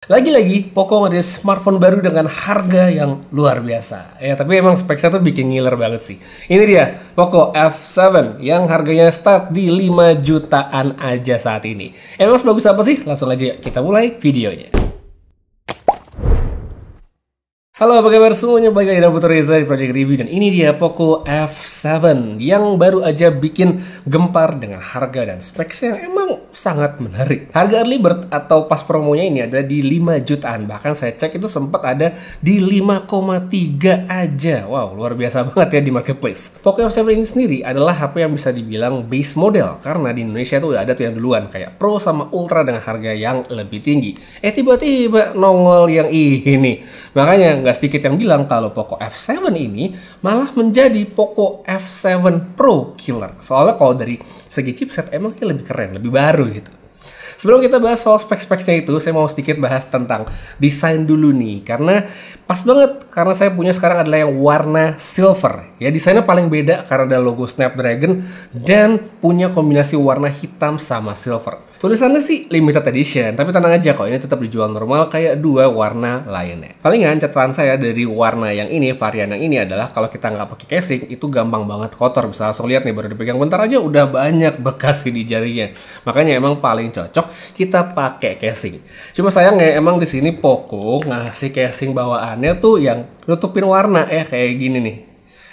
Lagi-lagi, Poco ngerilis smartphone baru dengan harga yang luar biasa. Ya, tapi emang speknya tuh bikin ngiler banget sih. Ini dia, Poco F7 yang harganya start di 5 jutaan aja saat ini. Emang sebagus apa sih? Langsung aja kita mulai videonya. Halo, apa kabar semuanya? Balik lagi dengan Putra Reza di Project Review. Dan ini dia Poco F7 yang baru aja bikin gempar dengan harga dan specs yang emang sangat menarik. Harga early bird atau pas promonya ini ada di 5 jutaan. Bahkan saya cek itu sempat ada di 5,3 aja. Wow, luar biasa banget ya di marketplace. Poco F7 ini sendiri adalah HP yang bisa dibilang base model. Karena di Indonesia tuh udah ada tuh yang duluan. Kayak Pro sama Ultra dengan harga yang lebih tinggi. Tiba-tiba nongol yang ini. Makanya nggak sedikit yang bilang kalau Poco F7 ini malah menjadi Poco F7 Pro killer. Soalnya kalau dari segi chipset emang dia lebih keren, lebih baru gitu. Sebelum kita bahas soal spek-speknya itu, saya mau sedikit bahas tentang desain dulu nih. Karena pas banget, karena saya punya sekarang adalah yang warna silver. Ya, desainnya paling beda karena ada logo Snapdragon dan punya kombinasi warna hitam sama silver. Tulisannya sih limited edition, tapi tenang aja kok, ini tetap dijual normal kayak dua warna lainnya. Palingan catatan saya dari warna yang ini, varian yang ini adalah kalau kita nggak pakai casing, itu gampang banget kotor. Bisa langsung lihat nih, baru dipegang bentar aja udah banyak bekas di jarinya. Makanya emang paling cocok kita pakai casing. Cuma sayangnya emang di sini Poco ngasih casing bawaannya tuh yang nutupin warna kayak gini nih.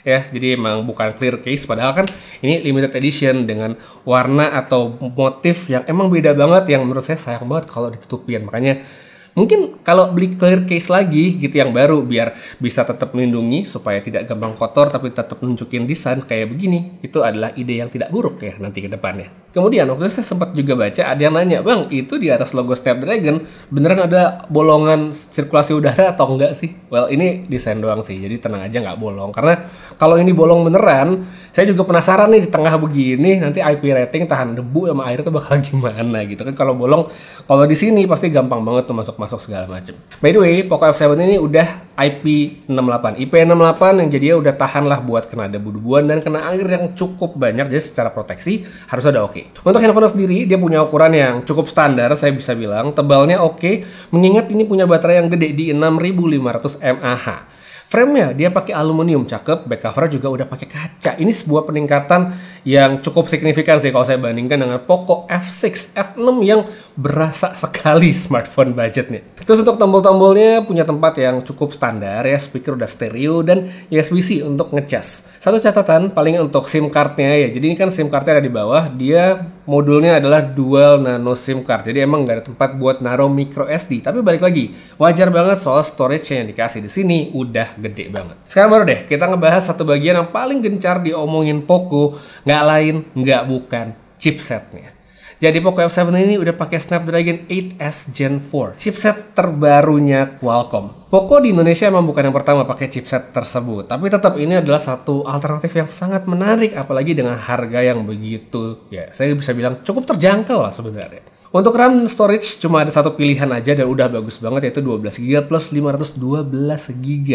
Ya, jadi emang bukan clear case, padahal kan ini limited edition dengan warna atau motif yang emang beda banget, yang menurut saya sayang banget kalau ditutupin. Makanya mungkin kalau beli clear case lagi gitu yang baru biar bisa tetap melindungi supaya tidak gampang kotor tapi tetap nunjukin desain kayak begini, itu adalah ide yang tidak buruk ya nanti ke depannya. Kemudian waktu itu saya sempat juga baca ada yang nanya, "Bang, itu di atas logo Snapdragon beneran ada bolongan sirkulasi udara atau enggak sih?" Well, ini desain doang sih, jadi tenang aja nggak bolong. Karena kalau ini bolong beneran, saya juga penasaran nih di tengah begini nanti IP rating tahan debu sama air itu bakal gimana gitu kan. Kalau bolong, kalau di sini pasti gampang banget tuh masuk segala macam. By the way, Poco F7 ini udah IP68 yang jadinya udah tahan lah buat kena debu-debuan dan kena air yang cukup banyak, jadi secara proteksi harus ada oke. Untuk handphone sendiri, dia punya ukuran yang cukup standar, saya bisa bilang. Tebalnya oke, mengingat ini punya baterai yang gede di 6500 mAh. Frame-nya dia pakai aluminium, cakep. Back cover juga udah pakai kaca. Ini sebuah peningkatan yang cukup signifikan sih kalau saya bandingkan dengan Poco F6, F6 yang berasa sekali smartphone budgetnya. Terus untuk tombol-tombolnya punya tempat yang cukup standar ya, speaker udah stereo dan USB-C untuk ngecas. Satu catatan paling untuk SIM card-nya ya. Jadi ini kan SIM card-nya ada di bawah, dia modulnya adalah dual nano SIM card. Jadi emang nggak ada tempat buat naruh micro SD. Tapi balik lagi, wajar banget soal storage yang dikasih di sini udah gede banget. Sekarang baru deh kita ngebahas satu bagian yang paling gencar diomongin Poco, nggak lain nggak bukan chipsetnya. Jadi Poco F7 ini udah pakai Snapdragon 8S Gen 4, chipset terbarunya Qualcomm. Poco di Indonesia emang bukan yang pertama pakai chipset tersebut, tapi tetap ini adalah satu alternatif yang sangat menarik, apalagi dengan harga yang begitu, ya saya bisa bilang cukup terjangkau lah sebenarnya. Untuk RAM dan storage cuma ada satu pilihan aja dan udah bagus banget, yaitu 12GB plus 512GB.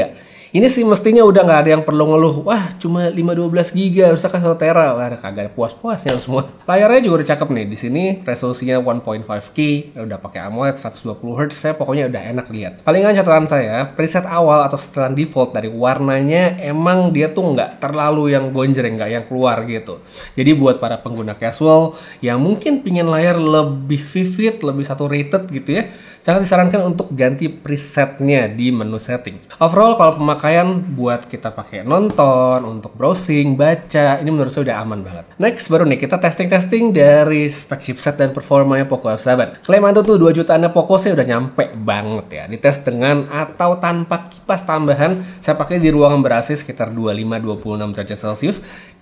Ini sih mestinya udah nggak ada yang perlu ngeluh, wah cuma 512GB harusnya kan 1 tera. Wah, kagak ada puas-puasnya semua. Layarnya juga udah cakep nih, di sini resolusinya 1.5K, udah pakai AMOLED 120Hz, saya pokoknya udah enak lihat. Palingan catatan saya, preset awal atau setelan default dari warnanya emang dia tuh nggak terlalu yang gonjreng, nggak yang keluar gitu. Jadi buat para pengguna casual yang mungkin pingin layar lebih vivid, lebih saturated gitu ya, sangat disarankan untuk ganti presetnya di menu setting. Overall kalau pemakaian buat kita pakai nonton, untuk browsing, baca, ini menurut saya udah aman banget. Next baru nih kita testing dari spek chipset dan performanya Poco F7. Klaim itu tuh 2 jutaannya Poco saya udah nyampe banget ya. Dites dengan atau tanpa kipas tambahan, saya pakai di ruangan ber-AC sekitar 25-26 derajat Celcius.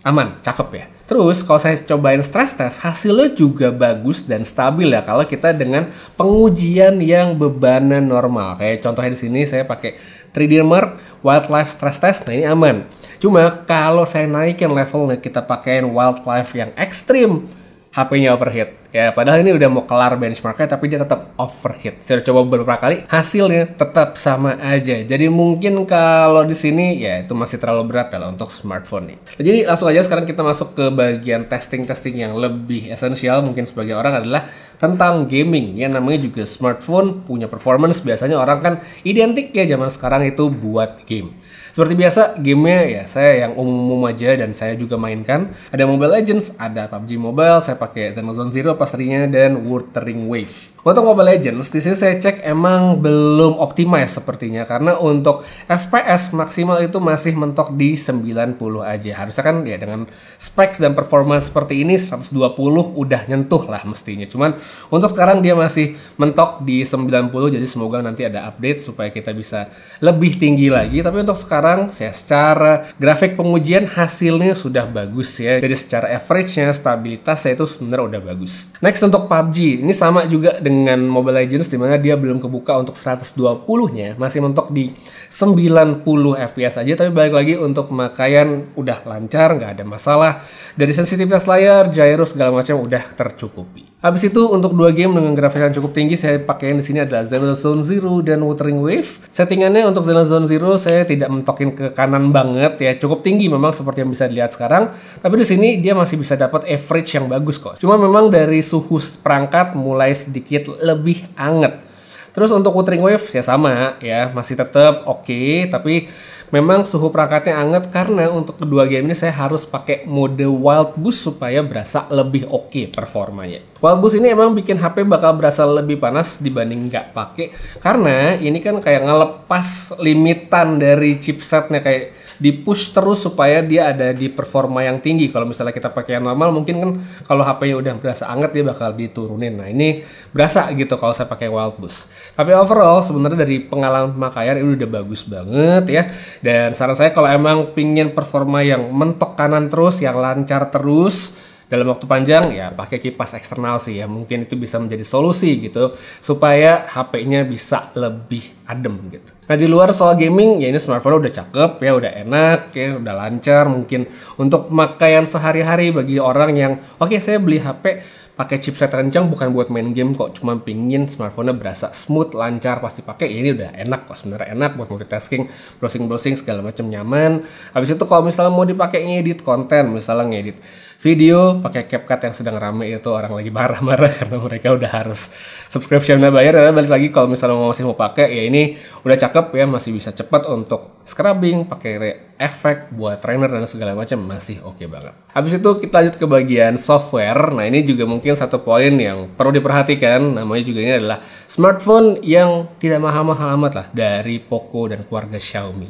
Aman, cakep ya. Terus kalau saya cobain stress test, hasilnya juga bagus dan stabil ya kalau kita dengan pengujian yang bebanan normal. Kayak contohnya di sini saya pakai 3D Mark Wildlife Stress Test. Nah ini aman. Cuma kalau saya naikin levelnya, kita pakein Wildlife yang ekstrim, HP-nya overheat. Ya, padahal ini udah mau kelar benchmarknya tapi dia tetap overheat. Saya udah coba beberapa kali, hasilnya tetap sama aja. Jadi mungkin kalau di sini ya itu masih terlalu berat kalau untuk smartphone nih. Jadi langsung aja sekarang kita masuk ke bagian testing yang lebih esensial mungkin sebagai orang adalah tentang gaming. Ya namanya juga smartphone punya performance, biasanya orang kan identik ya zaman sekarang itu buat game. Seperti biasa, gamenya ya saya yang umum-umum aja dan saya juga mainkan. Ada Mobile Legends, ada PUBG Mobile, saya pakai Zenless Zero pastinya, dan Wuthering Wave. Untuk Mobile Legends, di sini saya cek emang belum optimize sepertinya, karena untuk FPS maksimal itu masih mentok di 90 aja. Harusnya kan ya dengan specs dan performance seperti ini 120 udah nyentuh lah mestinya. Cuman untuk sekarang dia masih mentok di 90, jadi semoga nanti ada update supaya kita bisa lebih tinggi lagi. Tapi untuk sekarang saya secara grafik pengujian hasilnya sudah bagus ya. Jadi secara average-nya, stabilitasnya itu sebenarnya udah bagus. Next untuk PUBG, ini sama juga dengan Mobile Legends dimana dia belum kebuka untuk 120-nya, masih mentok di 90 FPS aja. Tapi balik lagi untuk pemakaian udah lancar, nggak ada masalah. Dari sensitivitas layar, gyro segala macam udah tercukupi. Habis itu untuk dua game dengan grafik yang cukup tinggi saya pakai di sini adalah Zenless Zero dan Wuthering Wave. Settingannya untuk Zenless Zero saya tidak mentokin ke kanan banget ya, cukup tinggi memang seperti yang bisa dilihat sekarang. Tapi di sini dia masih bisa dapat average yang bagus kok. Cuma memang dari suhu perangkat mulai sedikit lebih anget. Terus untuk Wuthering Wave ya sama ya, masih tetap oke, tapi memang suhu perangkatnya anget karena untuk kedua game ini saya harus pakai mode Wild Boost supaya berasa lebih oke performanya. Wild Boost ini emang bikin HP bakal berasa lebih panas dibanding nggak pakai, karena ini kan kayak ngelepas limitan dari chipsetnya, kayak di-push terus supaya dia ada di performa yang tinggi. Kalau misalnya kita pakai yang normal mungkin kan kalau HP-nya udah berasa anget dia bakal diturunin. Nah ini berasa gitu kalau saya pakai Wild Boost. Tapi overall sebenarnya dari pengalaman pemakaian ini udah bagus banget ya. Dan saran saya kalau emang pingin performa yang mentok kanan terus, yang lancar terus dalam waktu panjang ya pakai kipas eksternal sih ya, mungkin itu bisa menjadi solusi gitu supaya HP-nya bisa lebih adem gitu. Nah di luar soal gaming ya ini smartphone udah cakep ya, udah enak ya, udah lancar. Mungkin untuk pemakaian sehari-hari bagi orang yang oke, saya beli HP pakai chipset kencang bukan buat main game kok, cuma pingin smartphone-nya berasa smooth, lancar, pasti pakai ya, ini udah enak kok sebenarnya, enak buat multitasking, browsing segala macam nyaman. Habis itu kalau misalnya mau dipakai ngedit konten, misalnya ngedit video pakai CapCut yang sedang rame itu, orang lagi marah-marah karena mereka udah harus subscription-nya bayar. Dan balik lagi kalau misalnya masih mau pakai ya ini udah cakep ya, masih bisa cepat untuk scrubbing, pakai efek buat trainer dan segala macam, masih oke banget. Habis itu kita lanjut ke bagian software. Nah ini juga mungkin satu poin yang perlu diperhatikan, namanya juga ini adalah smartphone yang tidak mahal-mahal amat lah dari Poco dan keluarga Xiaomi.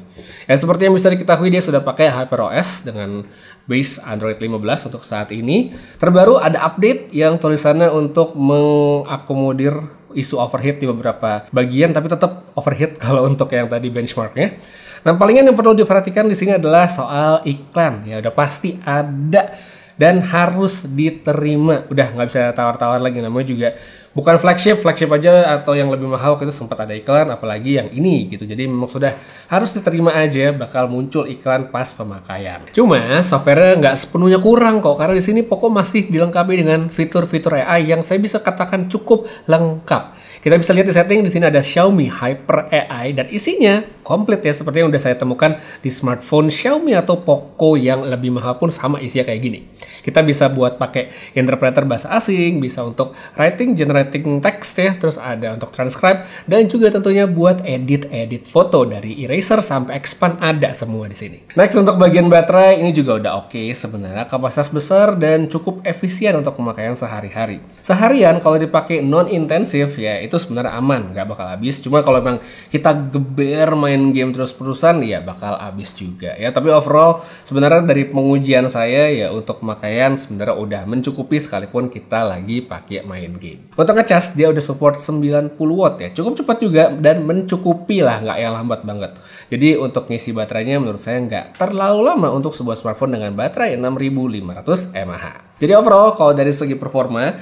Ya seperti yang bisa diketahui dia sudah pakai HyperOS dengan base Android 15 untuk saat ini. Terbaru ada update yang tulisannya untuk mengakomodir isu overheat di beberapa bagian, tapi tetap overheat kalau untuk yang tadi benchmarknya. Nah palingan yang perlu diperhatikan di sini adalah soal iklan ya, udah pasti ada dan harus diterima. Udah nggak bisa tawar-tawar lagi, namanya juga bukan flagship aja atau yang lebih mahal itu sempat ada iklan, apalagi yang ini gitu. Jadi memang sudah harus diterima aja bakal muncul iklan pas pemakaian. Cuma softwarenya nggak sepenuhnya kurang kok, karena di sini Poco masih dilengkapi dengan fitur-fitur AI yang saya bisa katakan cukup lengkap. Kita bisa lihat di setting, di sini ada Xiaomi Hyper AI dan isinya komplit ya, seperti yang udah saya temukan di smartphone Xiaomi atau Poco yang lebih mahal pun sama isinya kayak gini. Kita bisa buat pakai interpreter bahasa asing, bisa untuk writing, generating text ya, terus ada untuk transcribe, dan juga tentunya buat edit foto dari eraser sampai expand ada semua di sini. Next untuk bagian baterai, ini juga udah oke sebenarnya, kapasitas besar dan cukup efisien untuk pemakaian sehari-hari. Seharian kalau dipakai non-intensif ya itu sebenarnya aman, nggak bakal habis. Cuma kalau memang kita geber main game terus-terusan ya bakal habis juga ya. Tapi overall sebenarnya dari pengujian saya ya untuk pemakaian sebenarnya udah mencukupi sekalipun kita lagi pakai main game. Untuk ngecas dia udah support 90 watt ya, cukup cepat juga dan mencukupi lah, nggak yang lambat banget. Jadi untuk ngisi baterainya menurut saya nggak terlalu lama untuk sebuah smartphone dengan baterai 6500 mAh. Jadi overall kalau dari segi performa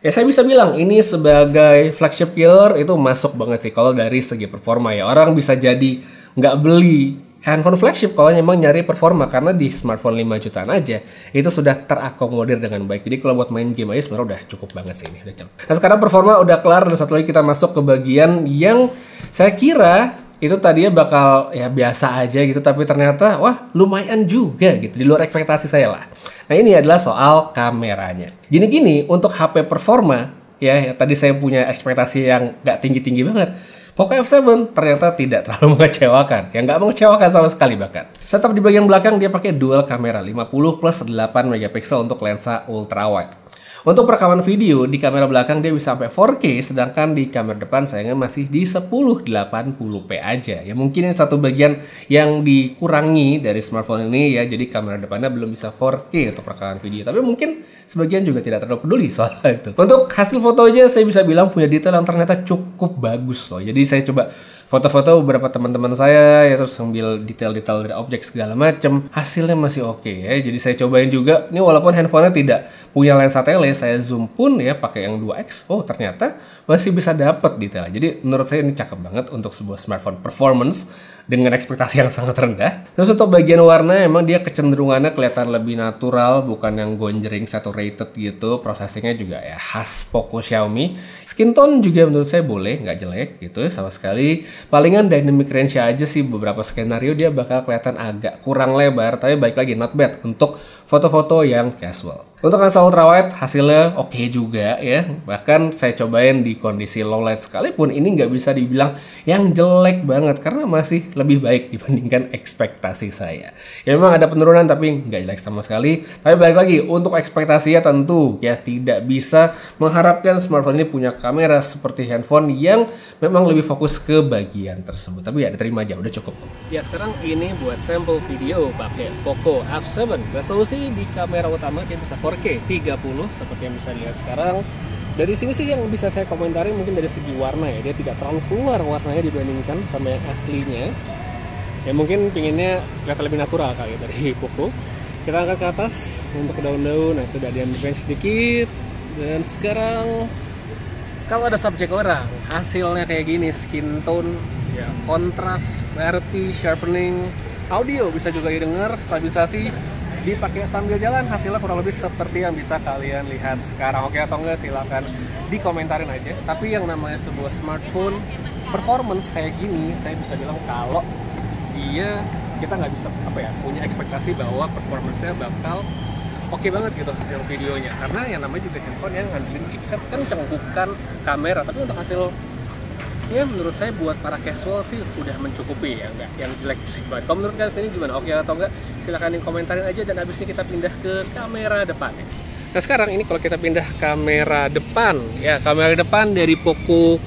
ya saya bisa bilang ini sebagai flagship killer itu masuk banget sih kalau dari segi performa ya. Orang bisa jadi nggak beli handphone flagship kalau memang nyari performa, karena di smartphone 5 jutaan aja itu sudah terakomodir dengan baik. Jadi kalau buat main game aja sebenarnya udah cukup banget sih ini. Nah sekarang performa udah kelar, dan satu lagi kita masuk ke bagian yang saya kira itu tadinya bakal ya biasa aja gitu, tapi ternyata wah lumayan juga gitu, di luar ekspektasi saya lah. Nah ini adalah soal kameranya. Gini-gini untuk HP performa ya tadi saya punya ekspektasi yang nggak tinggi-tinggi banget. Poco F7 ternyata tidak terlalu mengecewakan, yang nggak mengecewakan sama sekali bahkan. Setup di bagian belakang dia pakai dual kamera 50 plus 8 megapiksel untuk lensa ultra wide. Untuk perekaman video di kamera belakang dia bisa sampai 4K, sedangkan di kamera depan sayangnya masih di 1080p aja. Ya mungkin ini satu bagian yang dikurangi dari smartphone ini ya, jadi kamera depannya belum bisa 4K untuk perekaman video. Tapi mungkin sebagian juga tidak terlalu peduli soal itu. Untuk hasil fotonya saya bisa bilang punya detail yang ternyata cukup bagus loh. Jadi saya coba foto-foto beberapa teman-teman saya ya, terus ambil detail-detail dari objek segala macam, hasilnya masih oke ya. Jadi saya cobain juga, ini walaupun handphonenya tidak punya lensa tele, saya zoom pun ya pakai yang 2x, oh ternyata masih bisa dapat detail. Jadi menurut saya ini cakep banget untuk sebuah smartphone performance dengan ekspektasi yang sangat rendah. Terus untuk bagian warna emang dia kecenderungannya kelihatan lebih natural, bukan yang gonjreng saturated gitu. Processingnya juga ya khas Poco Xiaomi. Skin tone juga menurut saya boleh, nggak jelek gitu ya sama sekali. Palingan dynamic range aja sih, beberapa skenario dia bakal kelihatan agak kurang lebar, tapi baik lagi not bad untuk foto-foto yang casual. Untuk lensa ultrawide hasilnya oke juga ya. Bahkan saya cobain di kondisi low light sekalipun ini nggak bisa dibilang yang jelek banget, karena masih lebih baik dibandingkan ekspektasi saya. Ya memang ada penurunan tapi nggak jelek sama sekali. Tapi balik lagi untuk ekspektasinya tentu ya tidak bisa mengharapkan smartphone ini punya kamera seperti handphone yang memang lebih fokus ke bagian tersebut. Tapi ya diterima aja, udah cukup. Ya sekarang ini buat sampel video pakai Poco F7. Resolusi di kamera utama dia bisa 4K 30 seperti yang bisa dilihat sekarang. Dari sini sih yang bisa saya komentari mungkin dari segi warna ya, dia tidak terlalu keluar warnanya dibandingkan sama yang aslinya. Ya mungkin pinginnya kelihatan lebih natural kali dari Poco. Kita angkat ke atas untuk daun-daun, nah itu udah di-range sedikit. Dan sekarang kalau ada subjek orang, hasilnya kayak gini, skin tone, ya kontras, clarity, sharpening, audio bisa juga didengar, stabilisasi dipakai sambil jalan, hasilnya kurang lebih seperti yang bisa kalian lihat sekarang. Oke atau enggak silahkan dikomentarin aja. Tapi yang namanya sebuah smartphone performance kayak gini, saya bisa bilang kalau dia kita nggak bisa punya ekspektasi bahwa performance-nya bakal oke banget gitu hasil videonya, karena yang namanya juga handphone yang ngandelin chipset kenceng bukan kamera. Tapi untuk hasil ya menurut saya buat para casual sih udah mencukupi ya, nggak yang jelek-jelek banget. Kalau menurut kalian sendiri gimana? Oke atau enggak? Silahkan komentarin aja. Dan abis ini kita pindah ke kamera depan ya. Nah sekarang ini kalau kita pindah kamera depan ya, kamera depan dari Poco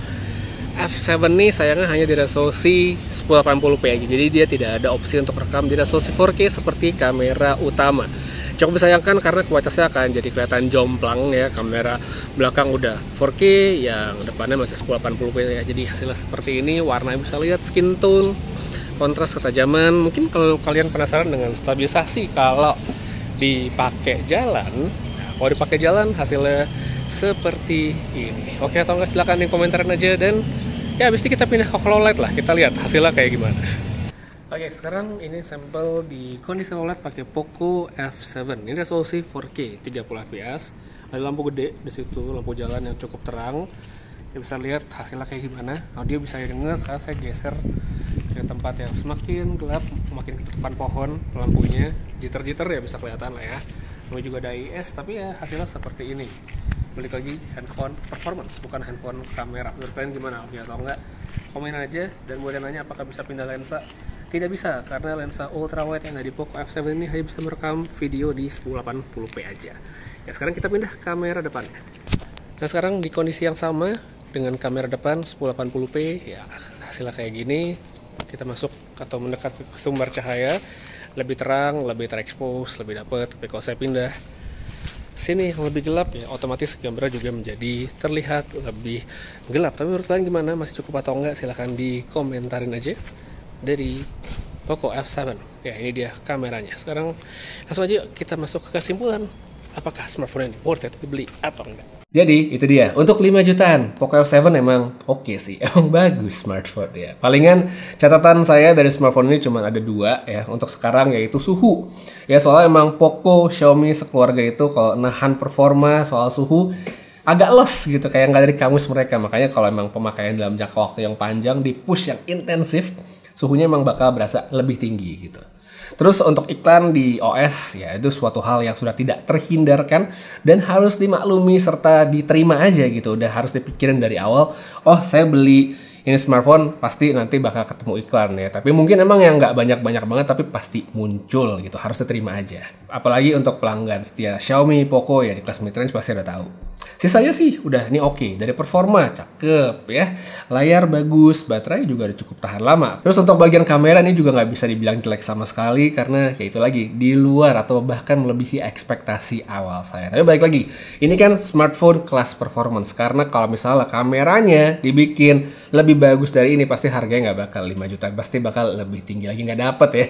F7 nih sayangnya hanya di resolusi 1080p aja. Jadi dia tidak ada opsi untuk rekam di resolusi 4K seperti kamera utama. Cukup disayangkan karena kualitasnya akan jadi kelihatan jomplang ya. Kamera belakang udah 4K, yang depannya masih 1080p ya. Jadi hasilnya seperti ini, warnanya bisa lihat, skin tone, kontras, ketajaman. Mungkin kalau kalian penasaran dengan stabilisasi kalau dipakai jalan, kalau dipakai jalan hasilnya seperti ini. Oke atau enggak silahkan komentarin aja. Dan ya habis itu kita pindah ke low light lah, kita lihat hasilnya kayak gimana. Oke, sekarang ini sampel di kondisi low light pakai Poco F7. Ini resolusi 4K 30 fps. Ada lampu gede di situ, lampu jalan yang cukup terang. Kita bisa lihat hasilnya kayak gimana. Audio bisa didengar. Sekarang saya geser ke tempat yang semakin gelap, makin ke depan pohon lampunya. Jitter-jitter ya bisa kelihatan lah ya. Lalu juga ada IS, tapi ya hasilnya seperti ini. Balik lagi handphone performance, bukan handphone kamera. Menurut kalian gimana? Oke atau enggak? Komen aja. Dan buat yang nanya apakah bisa pindah lensa, tidak bisa, karena lensa ultra wide yang ada di Poco F7 ini hanya bisa merekam video di 1080p aja. Ya sekarang kita pindah kamera depan. Nah sekarang di kondisi yang sama dengan kamera depan 1080p ya hasilnya kayak gini. Kita masuk atau mendekat ke sumber cahaya, lebih terang, lebih terekspos, lebih dapet. Tapi kalau saya pindah sini yang lebih gelap ya otomatis gambar juga menjadi terlihat lebih gelap. Tapi menurut kalian gimana? Masih cukup atau enggak? Silahkan dikomentarin aja. Dari Poco F7 ya, ini dia kameranya. Sekarang langsung aja kita masuk ke kesimpulan, apakah smartphone ini worth it dibeli atau enggak. Jadi itu dia, untuk 5 jutaan Poco F7 emang oke sih, emang bagus smartphone ya. Palingan catatan saya dari smartphone ini cuma ada 2 ya untuk sekarang, yaitu suhu. Ya soalnya emang Poco, Xiaomi sekeluarga itu kalau nahan performa soal suhu agak lost gitu, kayak nggak dari kamus mereka. Makanya kalau emang pemakaian dalam jangka waktu yang panjang, di push yang intensif, suhunya emang bakal berasa lebih tinggi gitu. Terus untuk iklan di OS, ya itu suatu hal yang sudah tidak terhindarkan dan harus dimaklumi serta diterima aja gitu. Udah harus dipikirin dari awal, oh saya beli ini smartphone pasti nanti bakal ketemu iklan ya. Tapi mungkin emang yang nggak banyak-banyak banget, tapi pasti muncul gitu, harus diterima aja. Apalagi untuk pelanggan setia Xiaomi, Poco ya di kelas mid-range pasti udah tahu. Sisanya sih udah ini oke. Dari performa cakep ya, layar bagus, baterai juga udah cukup tahan lama. Terus untuk bagian kamera ini juga nggak bisa dibilang jelek sama sekali, karena ya itu lagi di luar atau bahkan melebihi ekspektasi awal saya. Tapi balik lagi, ini kan smartphone kelas performance, karena kalau misalnya kameranya dibikin lebih bagus dari ini, pasti harganya nggak bakal 5 juta, pasti bakal lebih tinggi lagi, nggak dapet ya.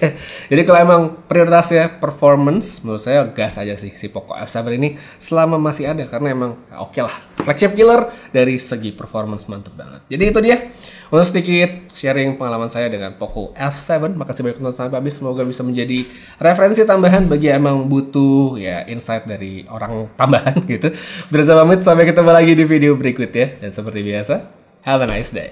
Jadi kalau emang prioritasnya performance, menurut saya gas aja sih si Poco F7 ini selama masih ada, karena emang oke lah, flagship killer dari segi performance, mantep banget. Jadi itu dia untuk sedikit sharing pengalaman saya dengan Poco F7. Makasih banyak nonton sampai habis, semoga bisa menjadi referensi tambahan bagi yang emang butuh ya insight dari orang tambahan gitu. Terus pamit, sampai ketemu lagi di video berikutnya, dan seperti biasa, have a nice day.